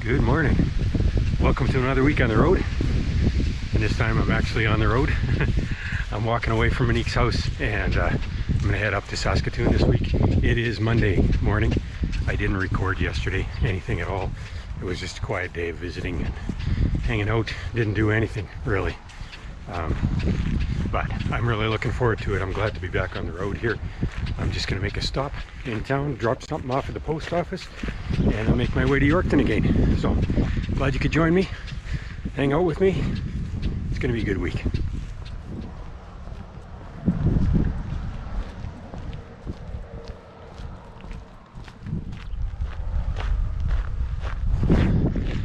Good morning. Welcome to another week on the road. And this time I'm actually on the road. I'm walking away from Monique's house and I'm gonna head up to Saskatoon this week. It is Monday morning. I didn't record yesterday, anything at all. It was just a quiet day of visiting and hanging out. Didn't do anything really. But I'm really looking forward to it. I'm glad to be back on the road here. I'm just gonna make a stop in town, drop something off at the post office, and I'll make my way to Yorkton again. So glad you could join me, hang out with me. It's gonna be a good week.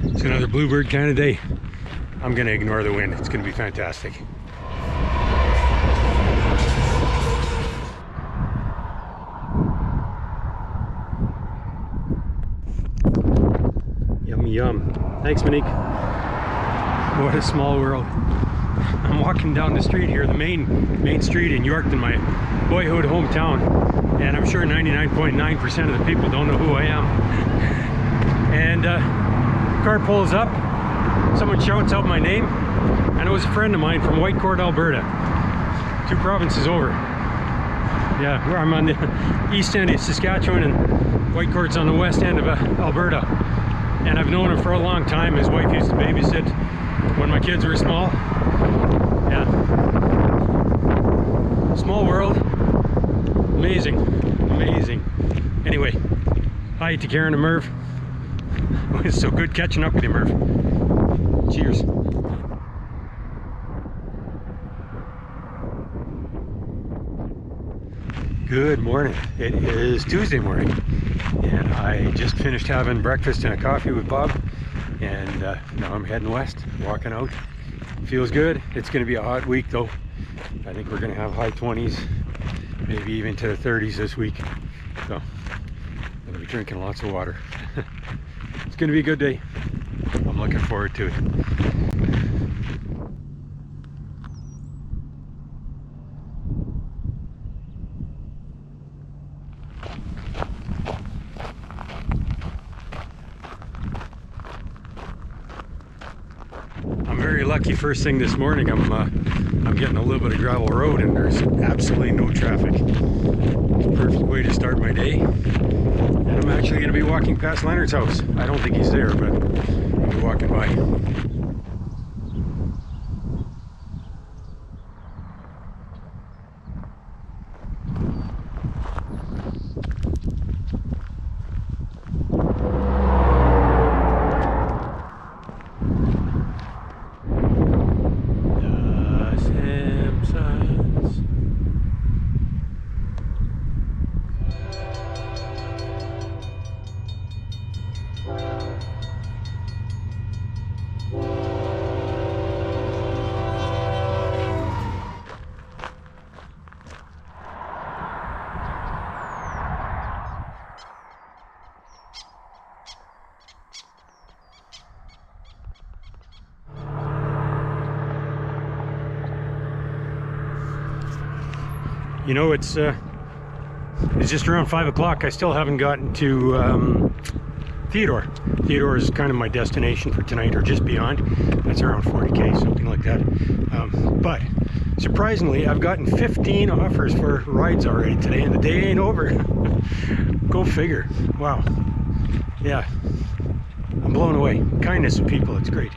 It's another bluebird kind of day. I'm gonna ignore the wind. It's gonna be fantastic. Yum. Thanks, Monique. What a small world. I'm walking down the street here, the main street in Yorkton, my boyhood hometown, and I'm sure 99.9% of the people don't know who I am. And car pulls up, someone shouts out my name, and it was a friend of mine from Whitecourt, Alberta, 2 provinces over. Yeah, I'm on the east end of Saskatchewan, and Whitecourt's on the west end of Alberta. And I've known him for a long time. His wife used to babysit when my kids were small. Yeah. Small world. Amazing. Amazing. Anyway, hi to Karen and Merv. It was so good catching up with you, Merv. Cheers. Good morning. It is Tuesday morning. And I just finished having breakfast and a coffee with Bob, and now I'm heading west, walking out. Feels good. It's going to be a hot week though. I think we're going to have high 20s, maybe even to the 30s this week. So I'm going to be drinking lots of water. It's going to be a good day. I'm looking forward to it. Very lucky. First thing this morning, I'm getting a little bit of gravel road and there's absolutely no traffic. It's a perfect way to start my day. And I'm actually going to be walking past Leonard's house. I don't think he's there, but I'll be walking by. You know, it's just around 5 o'clock. I still haven't gotten to Theodore. Theodore is kind of my destination for tonight, or just beyond. That's around 40K, something like that. But surprisingly, I've gotten 15 offers for rides already today, and the day ain't over. Go figure. Wow. Yeah, I'm blown away. Kindness of people, it's great.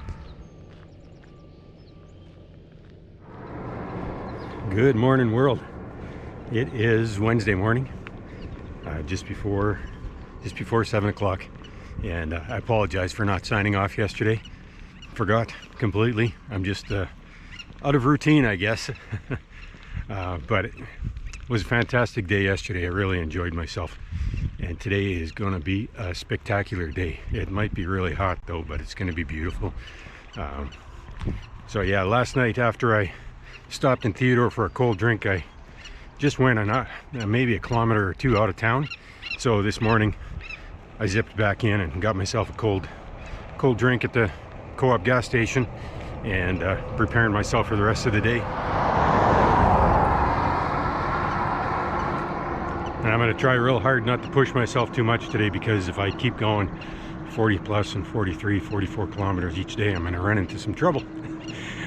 Good morning, world. It is Wednesday morning, just before 7 o'clock, and I apologize for not signing off yesterday. Forgot completely. I'm just out of routine, I guess. But it was a fantastic day yesterday. I really enjoyed myself, and today is going to be a spectacular day. It might be really hot though, but it's going to be beautiful. So yeah, last night after I stopped in Theodore for a cold drink, I just went maybe a kilometer or 2 out of town. So this morning I zipped back in and got myself a cold drink at the Co-op gas station, and preparing myself for the rest of the day. And I'm going to try real hard not to push myself too much today, because if I keep going 40 plus and 43, 44 kilometers each day, I'm going to run into some trouble.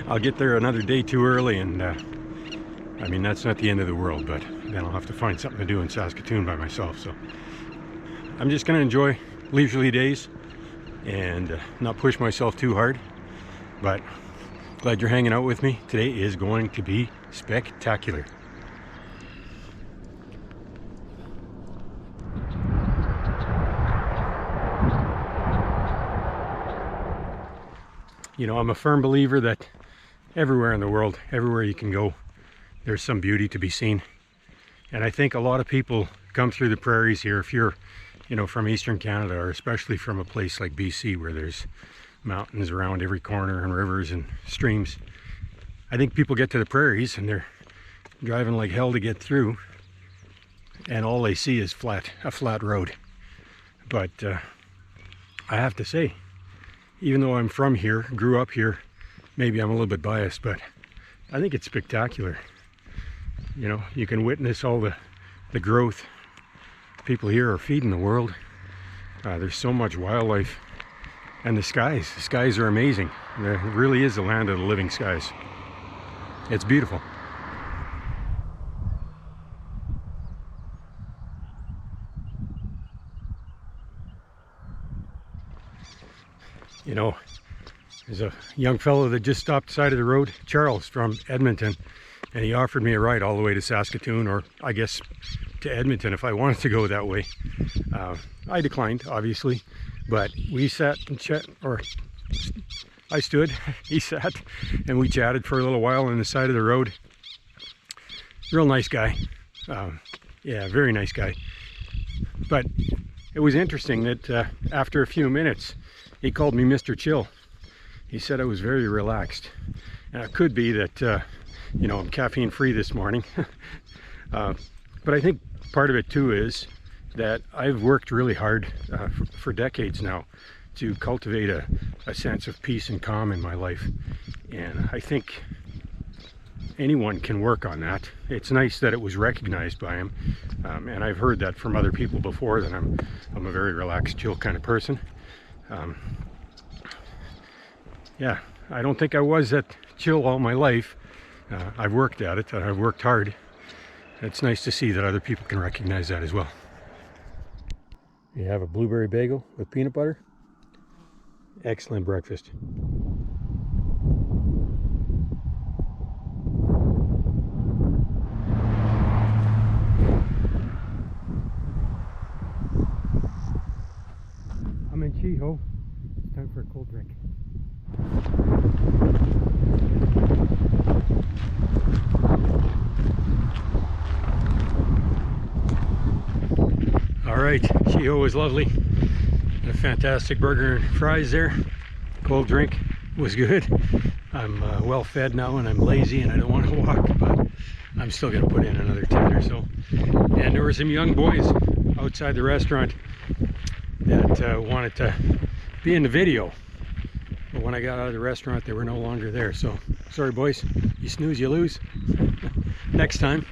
I'll get there another day too early, and I mean, that's not the end of the world, but then I'll have to find something to do in Saskatoon by myself. So I'm just going to enjoy leisurely days and not push myself too hard. But glad you're hanging out with me. Today is going to be spectacular. You know, I'm a firm believer that everywhere in the world, everywhere you can go, there's some beauty to be seen. And I think a lot of people come through the prairies here, if you're, you know, from Eastern Canada, or especially from a place like BC where there's mountains around every corner and rivers and streams. I think people get to the prairies and they're driving like hell to get through, and all they see is a flat road. But I have to say, even though I'm from here, grew up here, maybe I'm a little bit biased, but I think it's spectacular. You know, you can witness all the growth. People here are feeding the world. There's so much wildlife. And the skies are amazing. It really is the land of the living skies. It's beautiful. You know, there's a young fellow that just stopped side of the road, Charles from Edmonton, and he offered me a ride all the way to Saskatoon, or I guess to Edmonton if I wanted to go that way. I declined, obviously, but we sat and I stood, he sat, and we chatted for a little while on the side of the road. Real nice guy. Yeah, very nice guy. But it was interesting that after a few minutes, he called me Mr. Chill. He said I was very relaxed. And it could be that, you know, I'm caffeine free this morning. But I think part of it too is that I've worked really hard for decades now to cultivate a sense of peace and calm in my life. And I think anyone can work on that. It's nice that it was recognized by him. And I've heard that from other people before, that I'm a very relaxed, chill kind of person. Yeah, I don't think I was that chill all my life. I've worked at it, and I've worked hard. It's nice to see that other people can recognize that as well. You have a blueberry bagel with peanut butter. Excellent breakfast. I'm in Chiho. It's time for a cold drink. All right, Chiho was lovely. And a fantastic burger and fries there. Cold drink was good. I'm well fed now, and I'm lazy and I don't want to walk, but I'm still going to put in another 10 or so. And there were some young boys outside the restaurant that wanted to be in the video. But when I got out of the restaurant, they were no longer there. So, sorry boys, you snooze, you lose. Next time.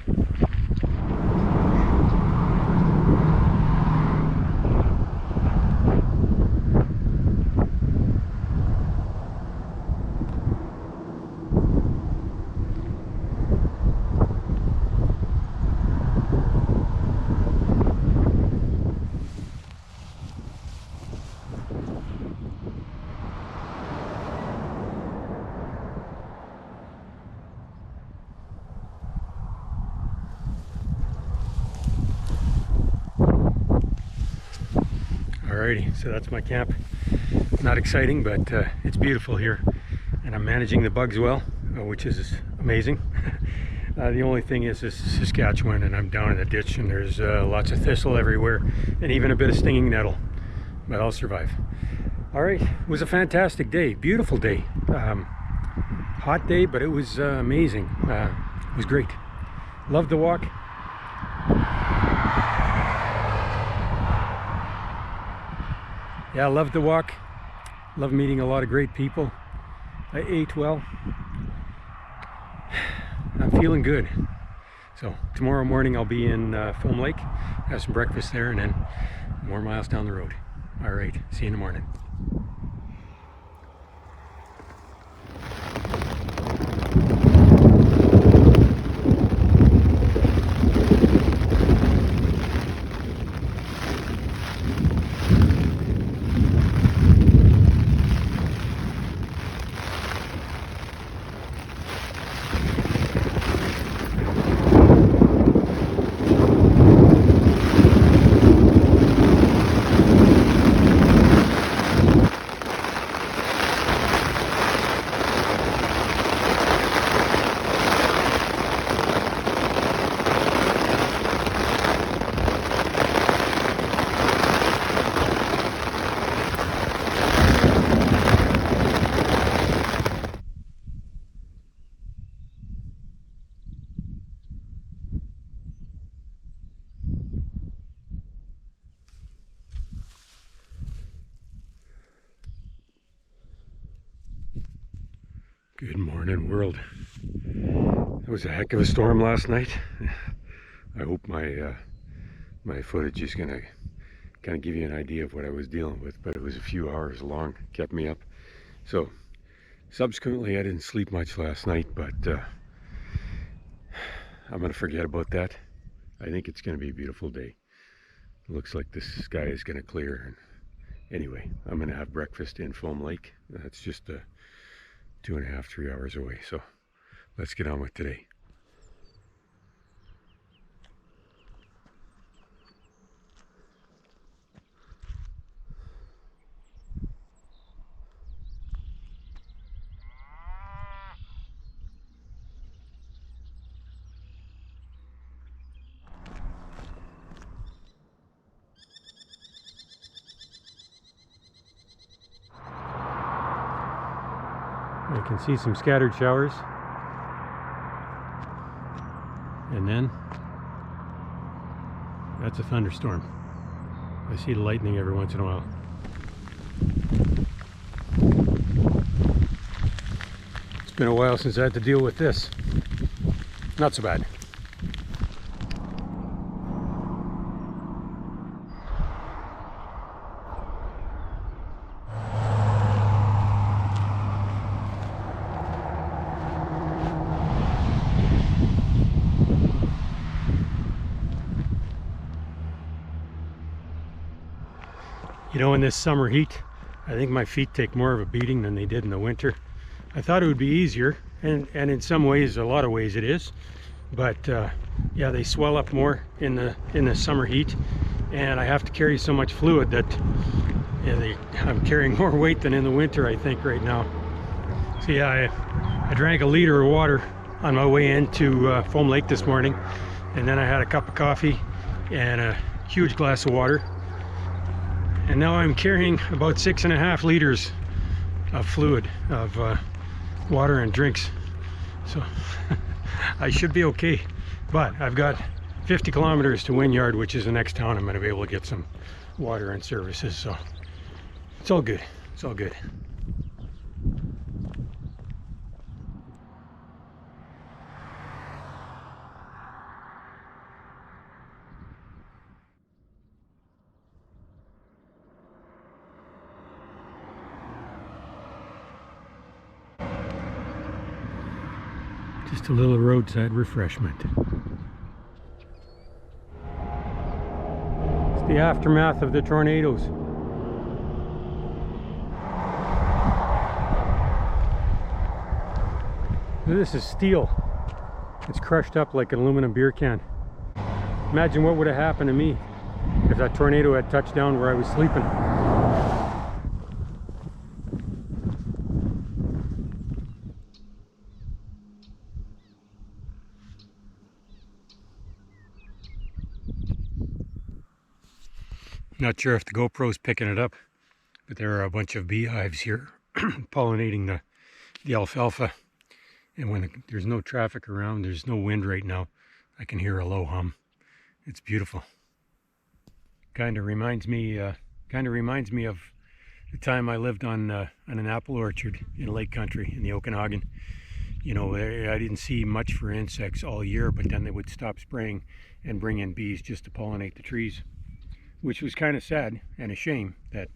Alrighty, so that's my camp. Not exciting, but it's beautiful here, and I'm managing the bugs well, which is amazing. The only thing is this is Saskatchewan, and I'm down in the ditch, and there's lots of thistle everywhere, and even a bit of stinging nettle, but I'll survive. Alright, it was a fantastic day, beautiful day. Hot day, but it was amazing. It was great. Loved the walk. Yeah, I loved the walk. Love meeting a lot of great people. I ate well. I'm feeling good. So tomorrow morning I'll be in Foam Lake, have some breakfast there, and then more miles down the road. All right, see you in the morning. Good morning, world. It was a heck of a storm last night. I hope my footage is gonna kind of give you an idea of what I was dealing with, but it was a few hours long, kept me up. So subsequently I didn't sleep much last night, but I'm gonna forget about that. I think it's gonna be a beautiful day. It looks like the sky is gonna clear, and anyway, I'm gonna have breakfast in Foam Lake. That's just 2.5, 3 hours away. So let's get on with today. I can see some scattered showers, and then that's a thunderstorm. I see the lightning every once in a while. It's been a while since I had to deal with this. Not so bad. You know, in this summer heat, I think my feet take more of a beating than they did in the winter. I thought it would be easier, and in some ways, a lot of ways it is. But yeah, they swell up more in the summer heat, and I have to carry so much fluid that I'm carrying more weight than in the winter, I think, right now. So yeah, I drank a liter of water on my way into Foam Lake this morning, and then I had a cup of coffee and a huge glass of water. And now I'm carrying about 6.5 liters of fluid, of water and drinks. So I should be okay. But I've got 50 kilometers to Wynyard, which is the next town I'm going to be able to get some water and services. So it's all good. It's all good. Just a little roadside refreshment. It's the aftermath of the tornadoes. This is steel. It's crushed up like an aluminum beer can. Imagine what would have happened to me if that tornado had touched down where I was sleeping. Not sure if the GoPro's picking it up, but there are a bunch of beehives here pollinating the alfalfa. And when there's no traffic around, there's no wind right now, I can hear a low hum. It's beautiful. Kind of reminds me of the time I lived on an apple orchard in Lake Country in the Okanagan. You know, I didn't see much for insects all year, but then they would stop spraying and bring in bees just to pollinate the trees. which was kind of sad and a shame that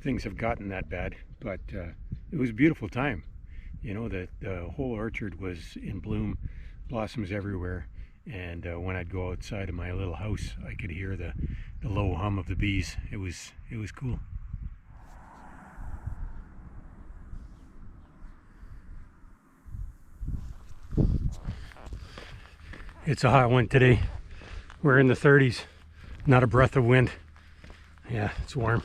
things have gotten that bad. But it was a beautiful time. You know, the whole orchard was in bloom, blossoms everywhere. And when I'd go outside of my little house, I could hear the low hum of the bees. It was cool. It's a hot one today. We're in the 30s, not a breath of wind. Yeah, it's warm.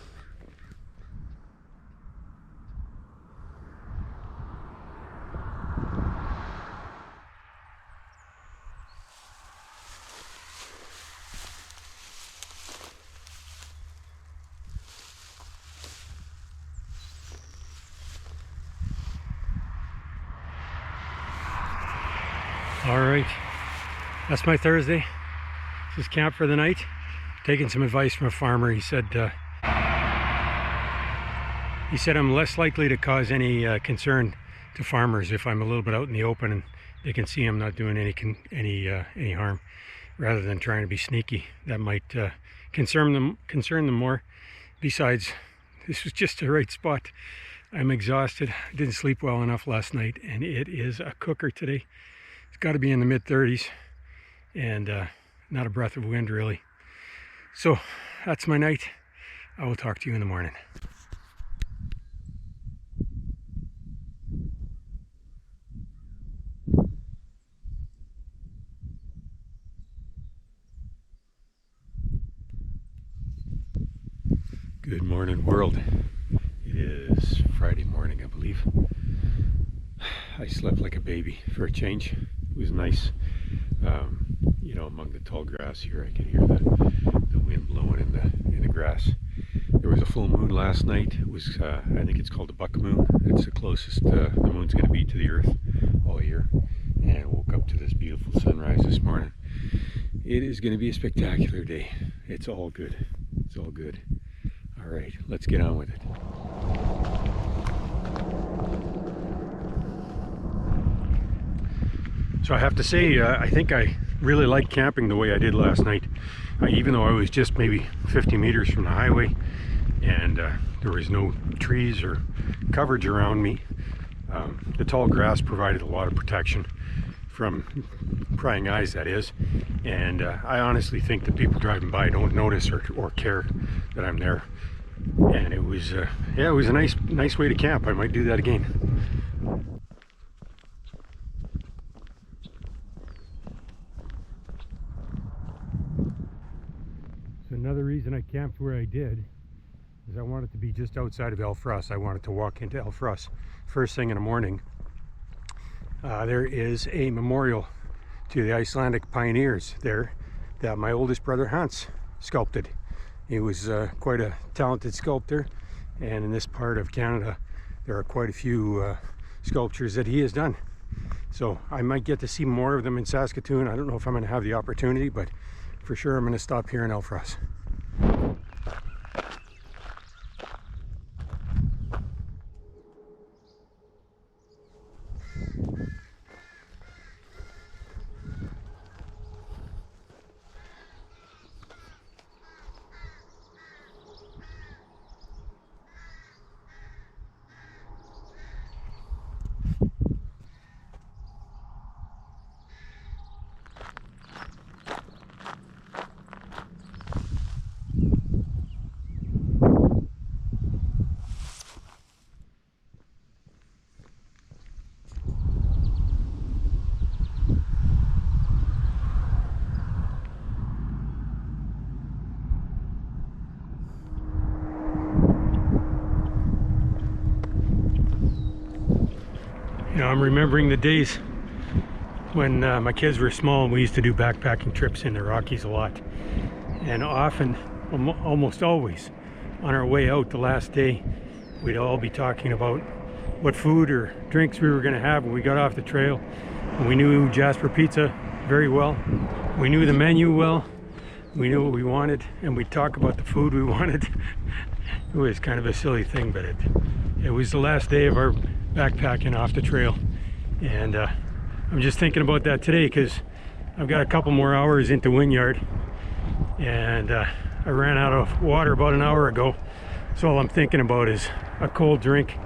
All right, that's my Thursday. This is camp for the night. Taking some advice from a farmer. He said I'm less likely to cause any concern to farmers if I'm a little bit out in the open and they can see I'm not doing any harm, rather than trying to be sneaky. That might concern them more. Besides, this was just the right spot. I'm exhausted. I didn't sleep well enough last night, and it is a cooker today. It's got to be in the mid-30s, and not a breath of wind really. So that's my night. I will talk to you in the morning. Good morning, world. It is Friday morning, I believe. I slept like a baby for a change. It was nice. You know, among the tall grass here, I could hear the wind blowing in the grass. There was a full moon last night. It was, I think it's called the buck moon. It's the closest the moon's going to be to the earth all year. And woke up to this beautiful sunrise this morning. It is going to be a spectacular day. It's all good. It's all good. All right, let's get on with it. So I have to say, I think I really like camping the way I did last night. Even though I was just maybe 50 meters from the highway and there was no trees or coverage around me, the tall grass provided a lot of protection from prying eyes, that is. And I honestly think that people driving by don't notice or care that I'm there. And it was, yeah, it was a nice way to camp. I might do that again. So another reason I camped where I did is I wanted to be just outside of Elfrost. I wanted to walk into Elfrost first thing in the morning. There is a memorial to the Icelandic pioneers there that my oldest brother Hans sculpted. He was quite a talented sculptor, and in this part of Canada there are quite a few sculptures that he has done. So I might get to see more of them in Saskatoon. I don't know if I'm going to have the opportunity, but for sure I'm going to stop here in Elfrost. You know, I'm remembering the days when my kids were small and we used to do backpacking trips in the Rockies a lot. And often, almost always, on our way out the last day, we'd all be talking about what food or drinks we were going to have when we got off the trail. And we knew Jasper Pizza very well. We knew the menu well. We knew what we wanted, and we'd talk about the food we wanted. It was kind of a silly thing, but it was the last day of our backpacking off the trail. And I'm just thinking about that today because I've got a couple more hours into Wynyard, and I ran out of water about an hour ago, so all I'm thinking about is a cold drink.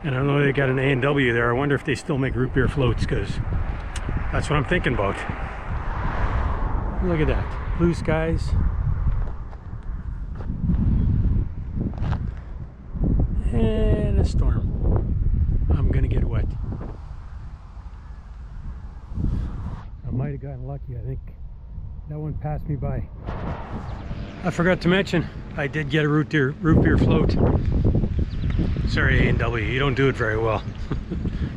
And I know they got an A&W there. I wonder if they still make root beer floats, because that's what I'm thinking about. Look at that, blue skies. And a storm. I'm gonna get wet. I might have gotten lucky. I think that one passed me by. I forgot to mention, I did get a root beer float. Sorry, A&W, you don't do it very well.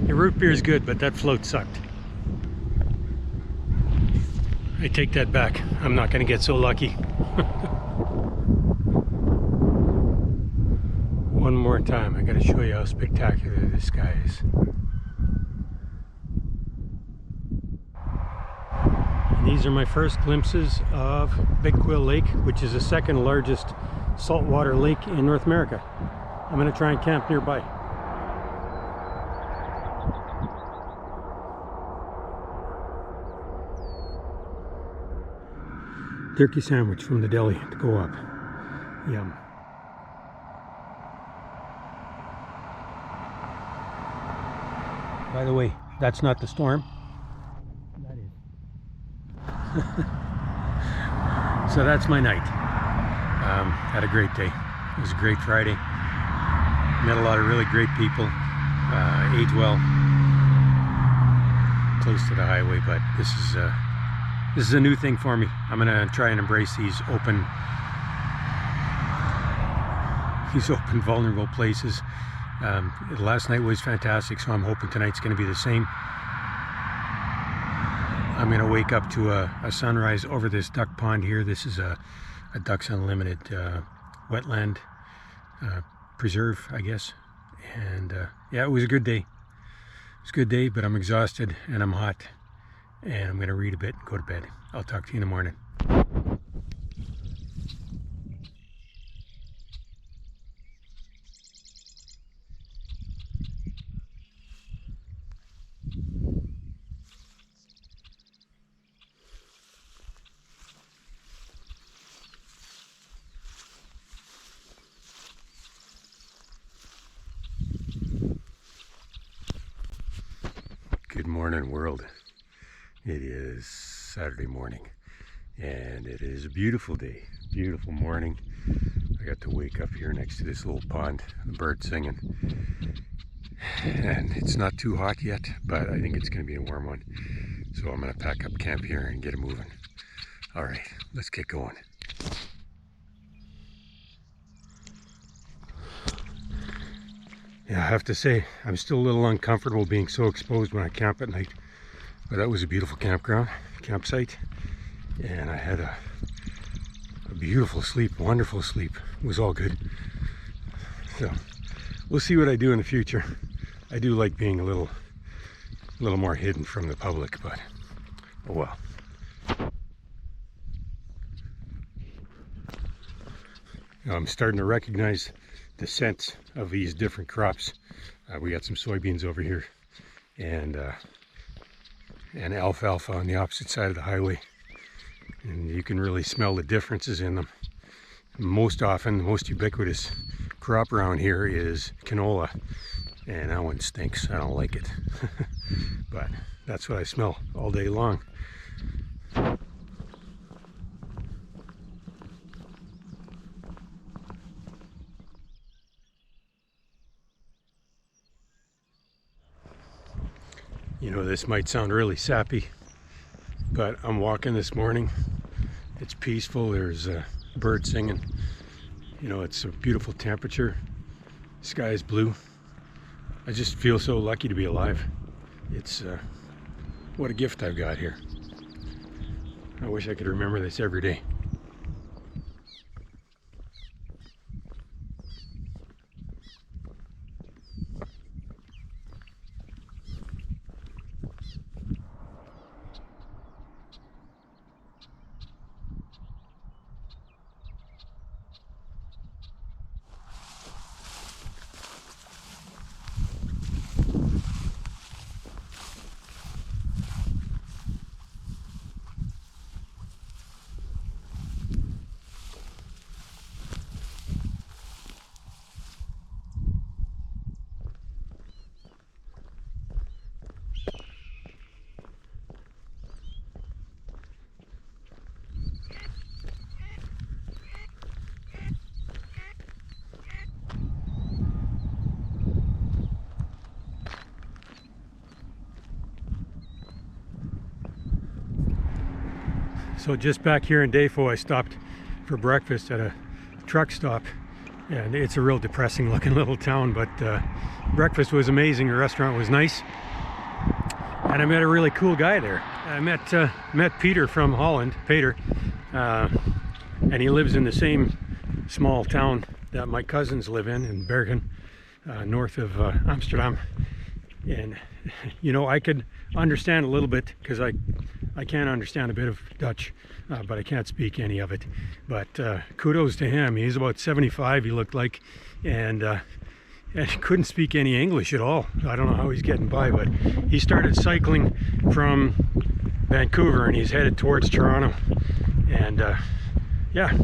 Your root beer is good, but that float sucked. I take that back. I'm not gonna get so lucky. One more time, I gotta show you how spectacular this sky is. And these are my first glimpses of Big Quill Lake, which is the second largest saltwater lake in North America. I'm gonna try and camp nearby. Turkey sandwich from the deli to go up. Yum. By the way, that's not the storm. That is. So that's my night. Had a great day. It was a great Friday. Met a lot of really great people. Ate well. Close to the highway, but this is a new thing for me. I'm gonna try and embrace these open, vulnerable places. Last night was fantastic, so I'm hoping tonight's going to be the same. I'm going to wake up to a sunrise over this duck pond here. This is a Ducks Unlimited wetland preserve, I guess. And yeah, it was a good day. It was a good day, but I'm exhausted and I'm hot. And I'm going to read a bit and go to bed. I'll talk to you in the morning. Good morning, world. It is Saturday morning and it is a beautiful day, beautiful morning. I got to wake up here next to this little pond, the birds singing, and it's not too hot yet, but I think it's going to be a warm one, so I'm going to pack up camp here and get it moving. All right, let's get going. Yeah, I have to say, I'm still a little uncomfortable being so exposed when I camp at night. But that was a beautiful campsite. And I had a beautiful sleep, wonderful sleep. It was all good. So, we'll see what I do in the future. I do like being a little more hidden from the public, but oh well. I'm starting to recognize the scents of these different crops. We got some soybeans over here and alfalfa on the opposite side of the highway, and you can really smell the differences in them. Most often, the most ubiquitous crop around here is canola, and that one stinks. I don't like it. But that's what I smell all day long. You know, this might sound really sappy, but I'm walking this morning. It's peaceful. There's birds singing. You know, it's a beautiful temperature. Sky is blue. I just feel so lucky to be alive. It's what a gift I've got here. I wish I could remember this every day. So just back here in Defo, I stopped for breakfast at a truck stop, and it's a real depressing looking little town, but breakfast was amazing. The restaurant was nice, and I met a really cool guy there. I met Peter from Holland, Peter, and he lives in the same small town that my cousins live in Bergen, north of Amsterdam. And you know, I could understand a little bit because I can understand a bit of Dutch, but I can't speak any of it. But kudos to him. He's about 75, he looked like, and he couldn't speak any English at all. I don't know how he's getting by, but he started cycling from Vancouver and he's headed towards Toronto. And yeah,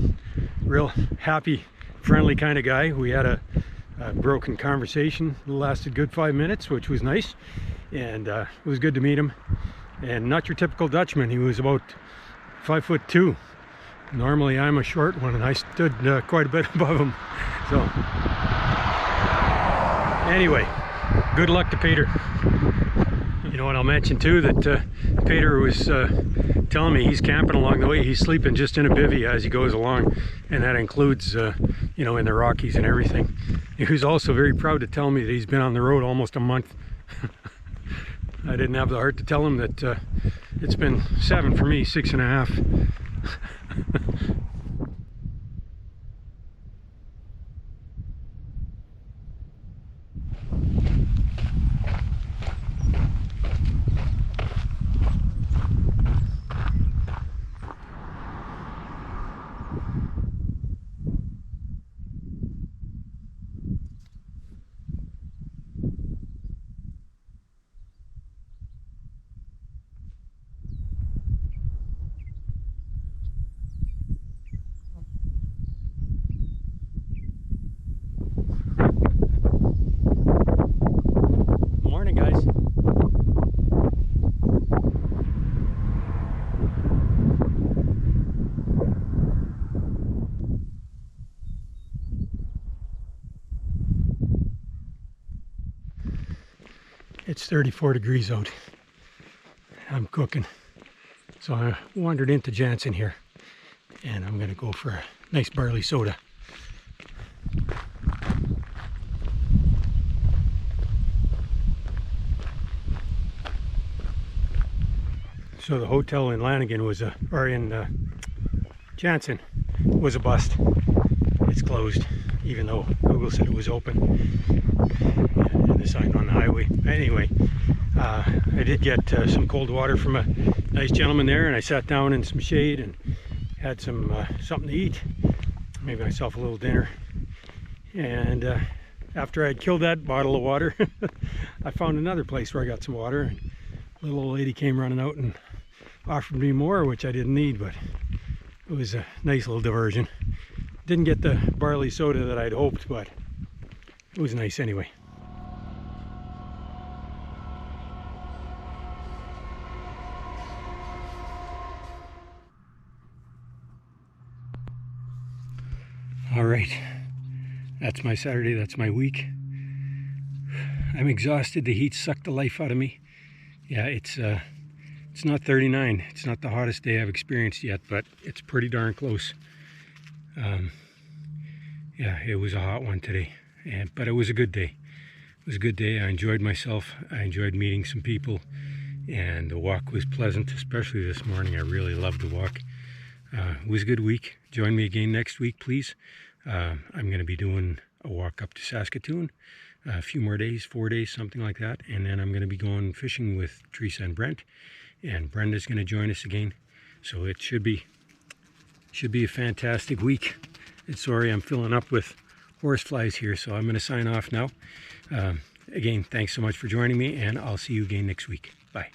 real happy, friendly kind of guy. We had a broken conversation that lasted a good 5 minutes, which was nice, and it was good to meet him. And not your typical Dutchman. He was about 5'2". Normally I'm a short one, and I stood quite a bit above him. So anyway, good luck to Peter. You know what, I'll mention too that Peter was telling me he's camping along the way. He's sleeping just in a bivvy as he goes along, and that includes you know, in the Rockies and everything. He was also very proud to tell me that he's been on the road almost a month. I didn't have the heart to tell him that it's been 7 for me, 6.5. Morning, guys. It's 34 degrees out. I'm cooking. So I wandered into Jansen here, and I'm gonna go for a nice barley soda. So the hotel in Lanigan was Jansen was a bust. It's closed, even though Google said it was open. And the sign on the highway. Anyway, I did get some cold water from a nice gentleman there, and I sat down in some shade and had some something to eat. Made myself a little dinner. And after I'd killed that bottle of water, I found another place where I got some water. And a little old lady came running out and offered me more, which I didn't need, but it was a nice little diversion. Didn't get the barley soda that I'd hoped, but it was nice anyway. All right, that's my Saturday, that's my week. I'm exhausted, the heat sucked the life out of me. Yeah, it's not 39, it's not the hottest day I've experienced yet, but it's pretty darn close. Yeah, it was a hot one today, but it was a good day. It was a good day. I enjoyed myself. I enjoyed meeting some people, and the walk was pleasant, especially this morning. I really loved the walk. It was a good week. Join me again next week, please. I'm going to be doing a walk up to Saskatoon, a few more days, 4 days, something like that, and then I'm going to be going fishing with Teresa and Brent, and Brenda's going to join us again. So it should be a fantastic week. And sorry, I'm filling up with horseflies here, so I'm going to sign off now. Again, thanks so much for joining me, and I'll see you again next week. Bye.